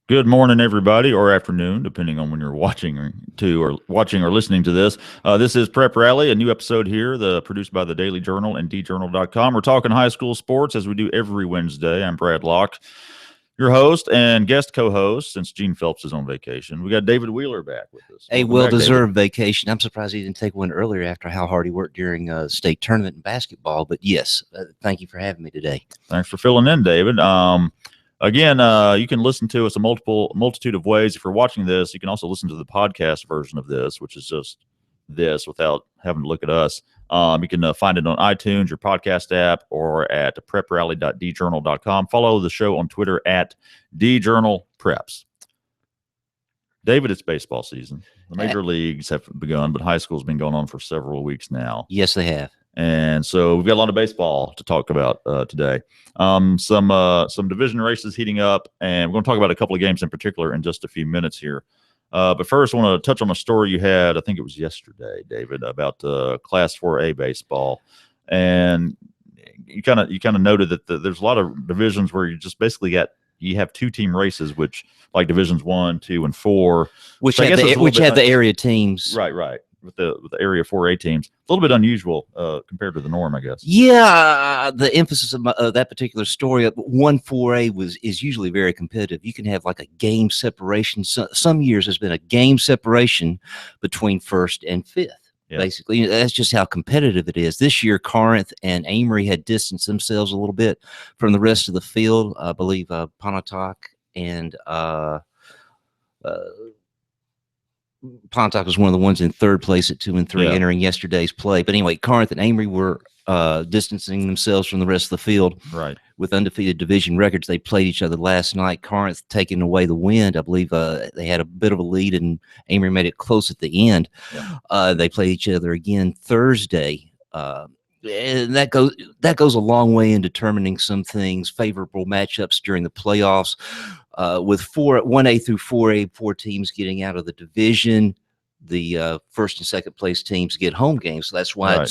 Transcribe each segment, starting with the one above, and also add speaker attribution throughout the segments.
Speaker 1: Good morning, everybody, or afternoon, depending on when you're watching or listening to this. This is Prep Rally, a new episode here, produced by the Daily Journal and djournal.com. We're talking high school sports as we do every Wednesday. I'm Brad Locke, your host and guest co-host since Gene Phelps is on vacation. We got David Wheeler back with us.
Speaker 2: A well-deserved vacation. I'm surprised he didn't take one earlier after how hard he worked during state tournament in basketball. But yes, thank you for having me today.
Speaker 1: Thanks for filling in, David. Again, you can listen to us a multitude of ways. If you're watching this, you can also listen to the podcast version of this, which is just this without having to look at us. You can find it on iTunes, your podcast app, or at preprally.djournal.com. Follow the show on Twitter at djournalpreps. David, it's baseball season. The major leagues have begun, but high school's been going on for several weeks now.
Speaker 2: Yes, they have.
Speaker 1: And so we've got a lot of baseball to talk about today. Some division races heating up, and we're going to talk about a couple of games in particular in just a few minutes here. But first, I want to touch on a story you had, I think it was yesterday, David, about Class 4A baseball. And you kind of noted that there's a lot of divisions where you just basically you have two-team races, which like divisions 1, 2, and 4,
Speaker 2: which have the area teams,
Speaker 1: right. With the area 4A teams, a little bit unusual compared to the norm, I guess.
Speaker 2: Yeah, the emphasis of that particular story, 1-4A is usually very competitive. You can have like a game separation. Some years there's been a game separation between first and fifth. Yeah. Basically, that's just how competitive it is. This year, Corinth and Amory had distanced themselves a little bit from the rest of the field. I believe Pontotoc and Pontotoc was one of the ones in third place at 2 and 3 entering yesterday's play. But anyway, Corinth and Amory were distancing themselves from the rest of the field with undefeated division records. They played each other last night. Corinth taking away the win. I believe they had a bit of a lead, and Amory made it close at the end. Yeah. They played each other again Thursday. And that goes a long way in determining some things, favorable matchups during the playoffs. With 1A through 4A, 4 teams getting out of the division, the first and second place teams get home games. So that's why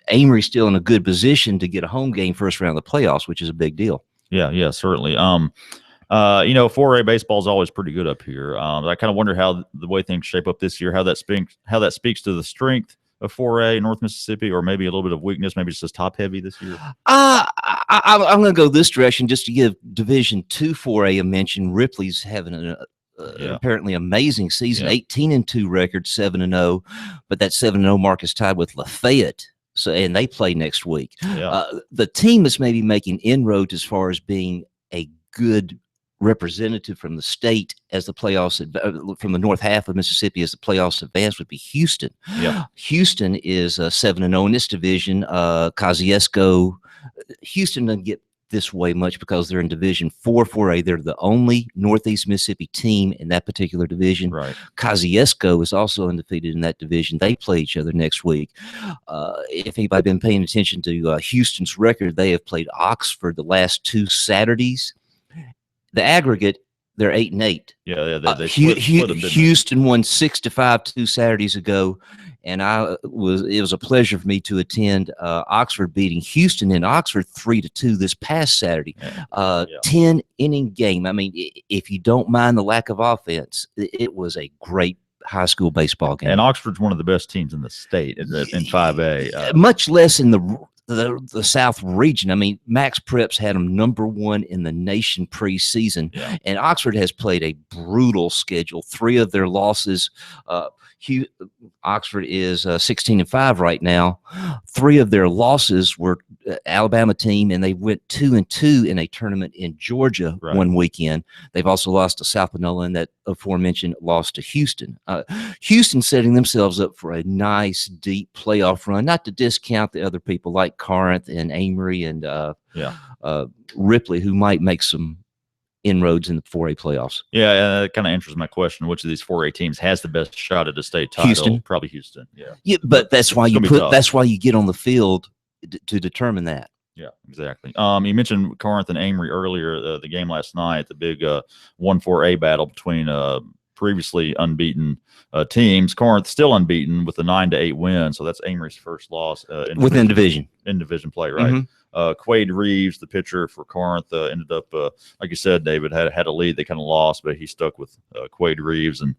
Speaker 2: Amory's still in a good position to get a home game first round of the playoffs, which is a big deal. Yeah, certainly. 4A baseball is always pretty good up here. I kind of wonder how the way things shape up this year, how that speaks to the strength of 4A North Mississippi, or maybe a little bit of weakness. Maybe it's just top heavy this year. I'm going to go this direction just to give Division 2 4A a mention. Ripley's having an apparently amazing season, 18-2 record, 7-0, but that 7-0 mark is tied with Lafayette. So, and they play next week. Yeah. The team that's maybe making inroads as far as being a good representative from the state as the playoffs from the north half of Mississippi as the playoffs advance would be Houston. Yeah. Houston is 7-0 in this division. Kosciuszko, Houston doesn't get this way much because they're in Division 4 4A. They're the only Northeast Mississippi team in that particular division. Right. Kosciuszko is also undefeated in that division. They play each other next week. If anybody been paying attention to Houston's record, they have played Oxford the last 2 Saturdays. The aggregate, they're 8-8.
Speaker 1: Yeah, they split them,
Speaker 2: Houston won 6-5 2 Saturdays ago, and it was a pleasure for me to attend Oxford beating Houston in Oxford 3-2 this past Saturday. 10-inning game. I mean, if you don't mind the lack of offense, it was a great high school baseball game.
Speaker 1: And Oxford's one of the best teams in the state in 5A.
Speaker 2: Much less in the South region. I mean, Max Preps had them number 1 in the nation preseason, and Oxford has played a brutal schedule. 3 of their losses, Oxford is 16-5 right now. 3 of their losses were Alabama team, and they went 2-2 in a tournament in Georgia one weekend. They've also lost to South Panola, and that aforementioned loss to Houston. Houston setting themselves up for a nice, deep playoff run, not to discount the other people like Corinth and Amory and Ripley, who might make some inroads in the 4A playoffs.
Speaker 1: Yeah, that kind of answers my question. Which of these 4A teams has the best shot at a state title?
Speaker 2: Houston.
Speaker 1: Probably Houston.
Speaker 2: Yeah, but that's why you get on the field to determine that.
Speaker 1: Yeah, exactly. You mentioned Corinth and Amory earlier. The game last night, the big 1-4A battle between previously unbeaten teams. Corinth still unbeaten with a 9-8 win, so that's Amory's first loss
Speaker 2: within division
Speaker 1: in division play, right? Quade Reeves, the pitcher for Corinth, ended up, like you said, David, had a lead. They kind of lost, but he stuck with Quade Reeves and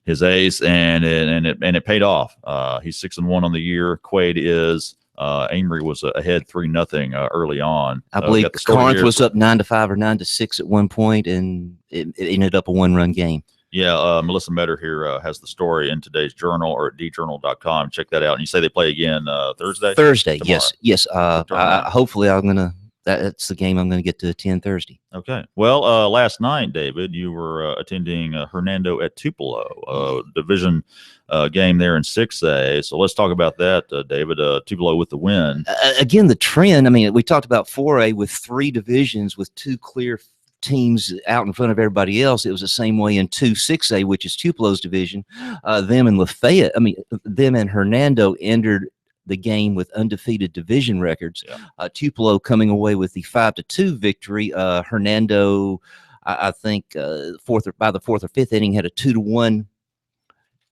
Speaker 1: his ace, and it paid off. He's 6-1 on the year. Quade is. Amory was ahead 3-0 early on.
Speaker 2: I believe Corinth was up 9-5 or 9-6 at one point, and it ended up a 1-run game.
Speaker 1: Yeah, Melissa Metter here has the story in today's journal or at djournal.com. Check that out. And you say they play again Thursday?
Speaker 2: Thursday, tomorrow. Yes. Hopefully that's the game I'm going to get to attend Thursday.
Speaker 1: Okay. Well, last night, David, you were attending Hernando at Tupelo, division game there in 6A. So let's talk about that, David. Tupelo with the win.
Speaker 2: Again, the trend, I mean, we talked about 4A with 3 divisions with 2 clear teams out in front of everybody else. It was the same way in 2-6A, which is Tupelo's division. Them and Lafayette, them and Hernando entered the game with undefeated division records. Yeah. Tupelo coming away with the 5-2 victory. Hernando, I think, by the 4th or 5th inning, had a 2-1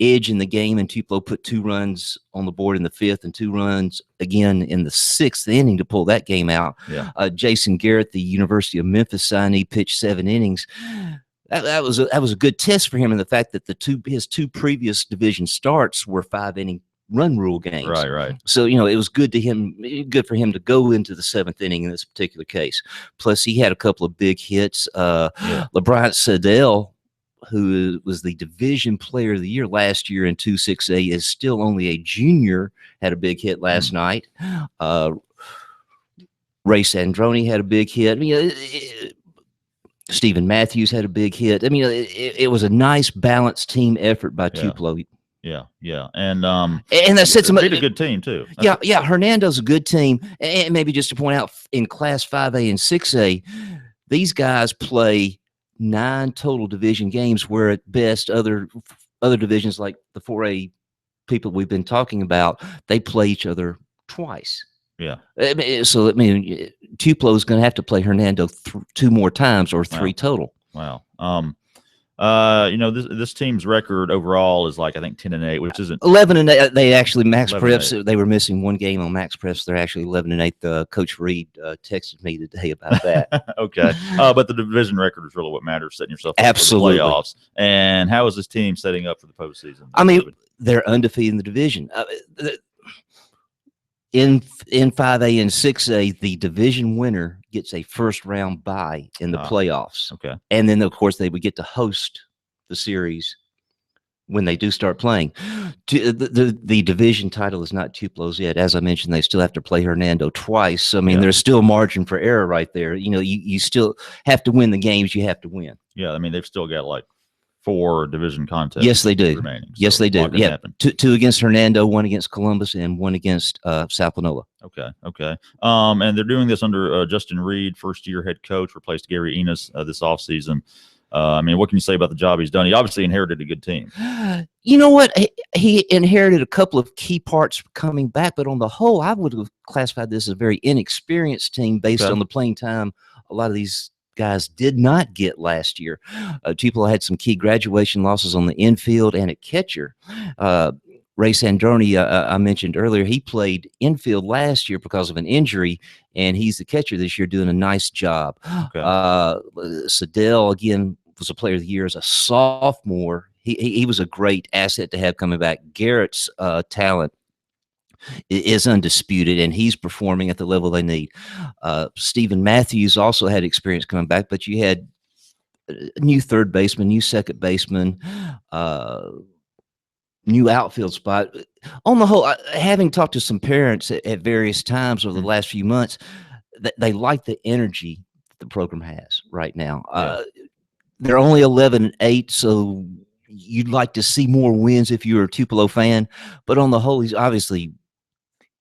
Speaker 2: edge in the game, and Tupelo put 2 runs on the board in the 5th and 2 runs again in the 6th inning to pull that game out. Yeah. Jason Garrett, the University of Memphis signee, pitched 7 innings. That was a good test for him, in the fact that his 2 previous division starts were 5-inning run rule games.
Speaker 1: Right.
Speaker 2: So, it was good for him to go into the 7th inning in this particular case. Plus, he had a couple of big hits. LeBron Sedell, who was the division player of the year last year in 2-6A, is still only a junior, had a big hit last night. Ray Sandroni had a big hit. Stephen Matthews had a big hit. It was a nice balanced team effort by Tupelo.
Speaker 1: Yeah. And
Speaker 2: that sets them
Speaker 1: a good team too.
Speaker 2: Yeah. Hernando's a good team. And maybe just to point out, in Class 5A and 6A, these guys play 9 total division games, where at best other divisions like the 4A people we've been talking about, they play each other twice.
Speaker 1: Yeah.
Speaker 2: So Tupelo is going to have to play Hernando 2 more times, or 3 total.
Speaker 1: Wow. This team's record overall is like, I think, 10-8, which isn't
Speaker 2: 11-8. They actually max preps. They were missing 1 game on max preps. They're actually 11-8. Coach Reed texted me today about that.
Speaker 1: Okay, but the division record is really what matters, setting yourself up for the playoffs. And how is this team setting up for the postseason?
Speaker 2: They're undefeated in the division. In 5A and 6A, the division winner gets a first-round bye in the playoffs.
Speaker 1: Okay.
Speaker 2: And then, of course, they would get to host the series when they do start playing. The division title is not Tupelo's yet. As I mentioned, they still have to play Hernando twice. There's still margin for error right there. You still have to win the games you have to win.
Speaker 1: Yeah, they've still got like 4 division contests.
Speaker 2: Yes, they do.
Speaker 1: Remaining,
Speaker 2: yes, they do. Yeah, 2 against Hernando, 1 against Columbus, and 1 against South Panola.
Speaker 1: Okay. And they're doing this under Justin Reed, first-year head coach, replaced Gary Enos this offseason. What can you say about the job he's done? He obviously inherited a good team.
Speaker 2: You know what? He inherited a couple of key parts coming back, but on the whole, I would have classified this as a very inexperienced team based on the playing time a lot of these guys did not get last year. Tupelo had some key graduation losses on the infield and at catcher. Ray Sandroni, I mentioned earlier, he played infield last year because of an injury, and he's the catcher this year, doing a nice job. Okay. Sedell, again, was a player of the year as a sophomore. He was a great asset to have coming back. Garrett's talent is undisputed, and he's performing at the level they need. Stephen Matthews also had experience coming back, but you had a new third baseman, new second baseman, new outfield spot. On the whole, having talked to some parents at various times over the last few months, they like the energy the program has right now. They're only 11-8, so you'd like to see more wins if you're a Tupelo fan. But on the whole, he's obviously,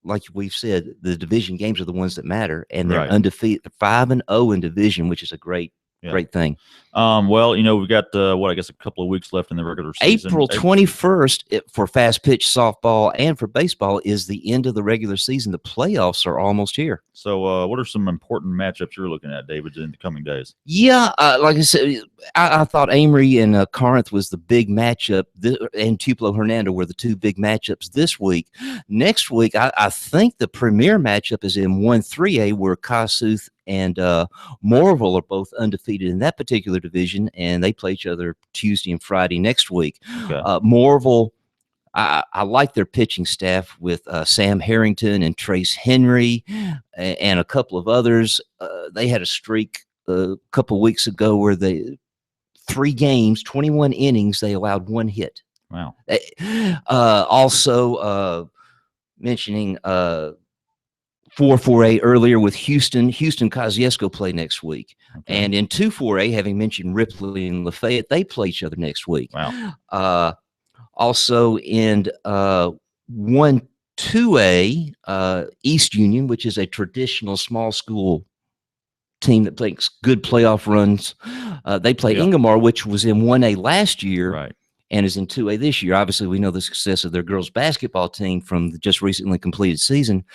Speaker 2: like we've said, the division games are the ones that matter, and they're undefeated, 5-0 in division, which is a great Great thing.
Speaker 1: Well, we've got I guess a couple of weeks left in the regular season.
Speaker 2: April 21st for fast pitch softball and for baseball is the end of the regular season. The playoffs are almost here.
Speaker 1: So, what are some important matchups you're looking at, David, in the coming days?
Speaker 2: Yeah, like I said, I thought Amory and Corinth was the big matchup, and Tupelo Hernando were the two big matchups this week. Next week, I think the premier matchup is in 1-3A, where Kossuth and Moorville are both undefeated in that particular division, and they play each other Tuesday and Friday next week.
Speaker 1: Okay.
Speaker 2: Moorville, I like their pitching staff with Sam Harrington and Trace Henry and a couple of others. They had a streak a couple of weeks ago where 3 games, 21 innings, they allowed 1 hit.
Speaker 1: Wow.
Speaker 2: Also mentioning 4-4A earlier with Houston Kosciuszko play next week. Okay. And in 2-4A, having mentioned Ripley and Lafayette, they play each other next week.
Speaker 1: Wow.
Speaker 2: Also in 1-2A, East Union, which is a traditional small school team that makes good playoff runs. They play Ingomar, which was in 1A last year.
Speaker 1: Right.
Speaker 2: And is in 2A this year. Obviously, we know the success of their girls basketball team from the just recently completed season.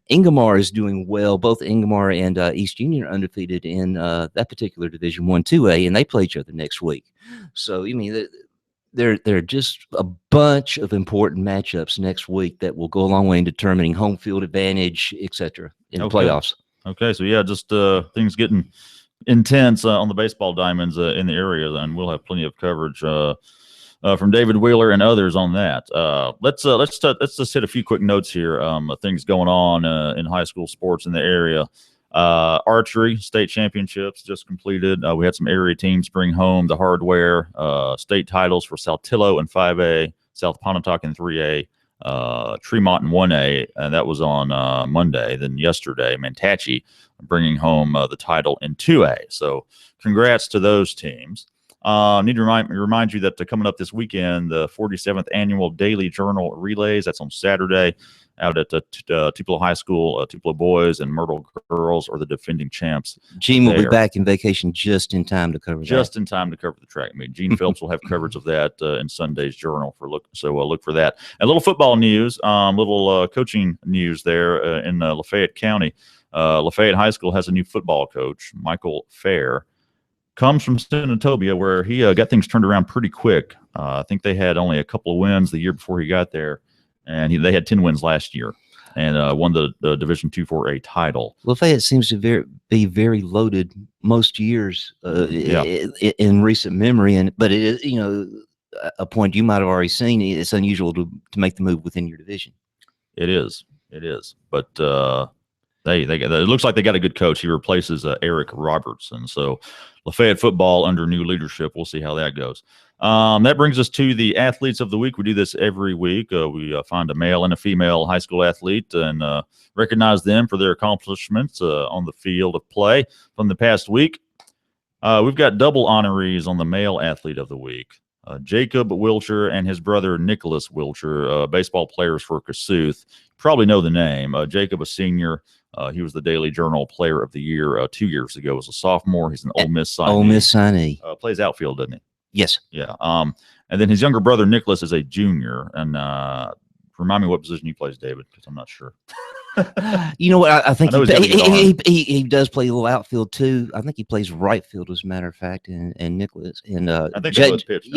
Speaker 2: Ingomar is doing well. Both Ingomar and East Union are undefeated in that particular division, 1-2A, and they play each other next week. So, there are just a bunch of important matchups next week that will go a long way in determining home field advantage, etc. in the playoffs.
Speaker 1: Okay, so just things getting intense on the baseball diamonds in the area, and we'll have plenty of coverage from David Wheeler and others on that. Let's just hit a few quick notes here. Things going on in high school sports in the area. Archery state championships just completed. We had some area teams bring home the hardware. State titles for Saltillo in 5A, South Pontotoc in 3A, Tremont in 1A, and that was on Monday. Then yesterday, Mantachie bringing home the title in 2A. So congrats to those teams. Need to remind you that coming up this weekend, the 47th annual Daily Journal Relays, that's on Saturday out at Tupelo High School. Tupelo boys and Myrtle girls are the defending champs.
Speaker 2: Gene will be back in vacation just in time to cover
Speaker 1: in time to cover the track meet. Gene Phelps will have coverage of that in Sunday's Journal look for that. And a little football news, little coaching news there in Lafayette County. Lafayette High School has a new football coach, Michael Fair. Comes from Senatobia, where he got things turned around pretty quick. I think they had only a couple of wins the year before he got there, and they had 10 wins last year and won the Division 2-4A title.
Speaker 2: Lafayette seems to be very loaded most years in recent memory, but it is a point you might have already seen. It's unusual to make the move within your division.
Speaker 1: It is, but it looks like they got a good coach. He replaces Eric Robertson. So Lafayette football under new leadership. We'll see how that goes. That brings us to the athletes of the week. We do this every week. We find a male and a female high school athlete and recognize them for their accomplishments on the field of play from the past week. We've got double honorees on the male athlete of the week. Jacob Wilcher and his brother Nicholas Wilcher, baseball players for Kossuth. Probably know the name. Jacob, a senior. He was the Daily Journal Player of the Year 2 years ago as a sophomore. He's an Ole Miss signee.
Speaker 2: Ole Miss signee.
Speaker 1: Plays outfield, doesn't he?
Speaker 2: Yes.
Speaker 1: Yeah. And then his younger brother Nicholas is a junior. And remind me what position he plays, David, because I'm not sure.
Speaker 2: You know what? I think he does play a little outfield too. I think he plays right field, as a matter of fact. And Nicholas and
Speaker 1: I think they both pitch.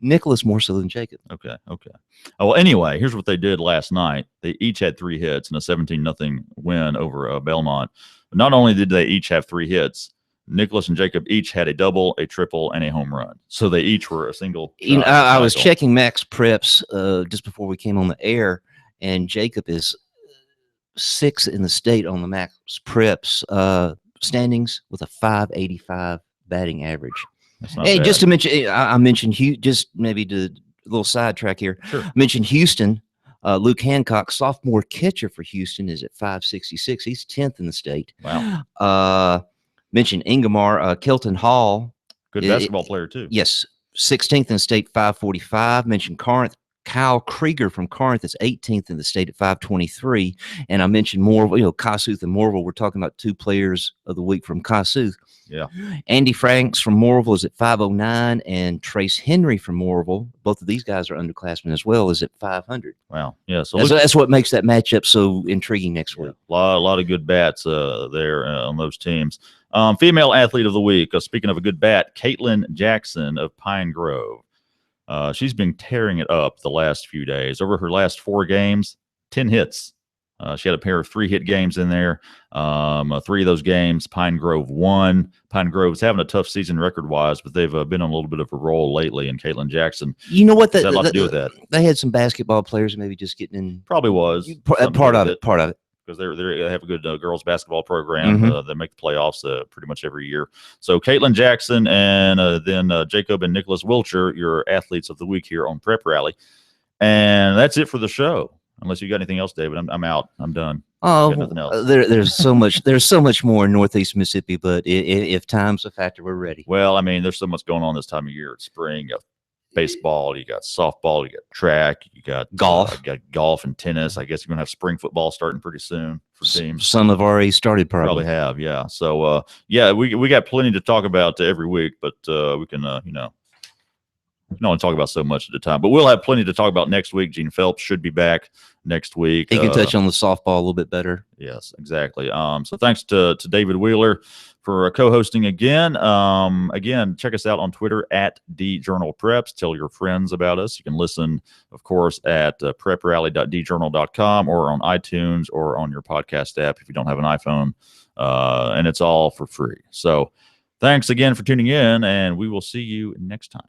Speaker 2: Nicholas more so than Jacob.
Speaker 1: Okay. Oh, well, anyway, here's what they did last night. They each had 3 hits in a 17-0 win over Belmont. But not only did they each have 3 hits, Nicholas and Jacob each had a double, a triple, and a home run. So they each were a single.
Speaker 2: I was checking Max Preps just before we came on the air, and Jacob is 6th in the state on the Max Preps standings with a .585 batting average. Hey,
Speaker 1: bad.
Speaker 2: Just to mention, I mentioned just maybe to a little sidetrack here.
Speaker 1: Sure.
Speaker 2: I mentioned Houston. Luke Hancock, sophomore catcher for Houston, is at .566. He's 10th in the state.
Speaker 1: Wow.
Speaker 2: Mentioned Ingomar, Kelton Hall.
Speaker 1: Good basketball player too.
Speaker 2: Yes, 16th in the state, .545. Mentioned Corinth, Kyle Krieger from Corinth is 18th in the state at 523. And I mentioned Morville, Kossuth and Morville. We're talking about 2 players of the week from Kossuth.
Speaker 1: Yeah.
Speaker 2: Andy Franks from Morville is at 509, and Trace Henry from Morville, both of these guys are underclassmen as well, is at 500.
Speaker 1: Wow. Yeah. So
Speaker 2: that's what makes that matchup so intriguing next week.
Speaker 1: A lot of good bats there on those teams. Female athlete of the week. Speaking of a good bat, Caitlin Jackson of Pine Grove. She's been tearing it up the last few days. Over her last 4 games, 10 hits. She had a pair of 3-hit games in there. 3 of those games, Pine Grove won. Pine Grove's having a tough season record-wise, but they've been on a little bit of a roll lately. And Caitlin Jackson,
Speaker 2: you know what?
Speaker 1: Had a lot to do with that.
Speaker 2: They had some basketball players maybe just getting in.
Speaker 1: Probably was
Speaker 2: part of it.
Speaker 1: Because they have a good girls basketball program. They make the playoffs pretty much every year. So Caitlin Jackson and then Jacob and Nicholas Wilcher, your athletes of the week here on Prep Rally. And that's it for the show. Unless you got anything else, David, I'm out. I'm done.
Speaker 2: Oh, nothing else. There's so much. There's so much more in Northeast Mississippi. But if time's a factor, we're ready.
Speaker 1: Well, I mean, there's so much going on this time of year. It's spring. You got baseball. You got softball. You got track. You got
Speaker 2: golf.
Speaker 1: You got golf and tennis. I guess you're gonna have spring football starting pretty soon for teams.
Speaker 2: Some have already started.
Speaker 1: Probably have. Yeah. So we got plenty to talk about every week, but we can we can only talk about so much at a time, but we'll have plenty to talk about next week. Gene Phelps should be back next week.
Speaker 2: He can touch on the softball a little bit better.
Speaker 1: Yes, exactly. So thanks to David Wheeler for co-hosting again. Again, check us out on Twitter at DJournalPreps. Tell your friends about us. You can listen, of course, at preprally.djournal.com or on iTunes or on your podcast app if you don't have an iPhone. And it's all for free. So thanks again for tuning in, and we will see you next time.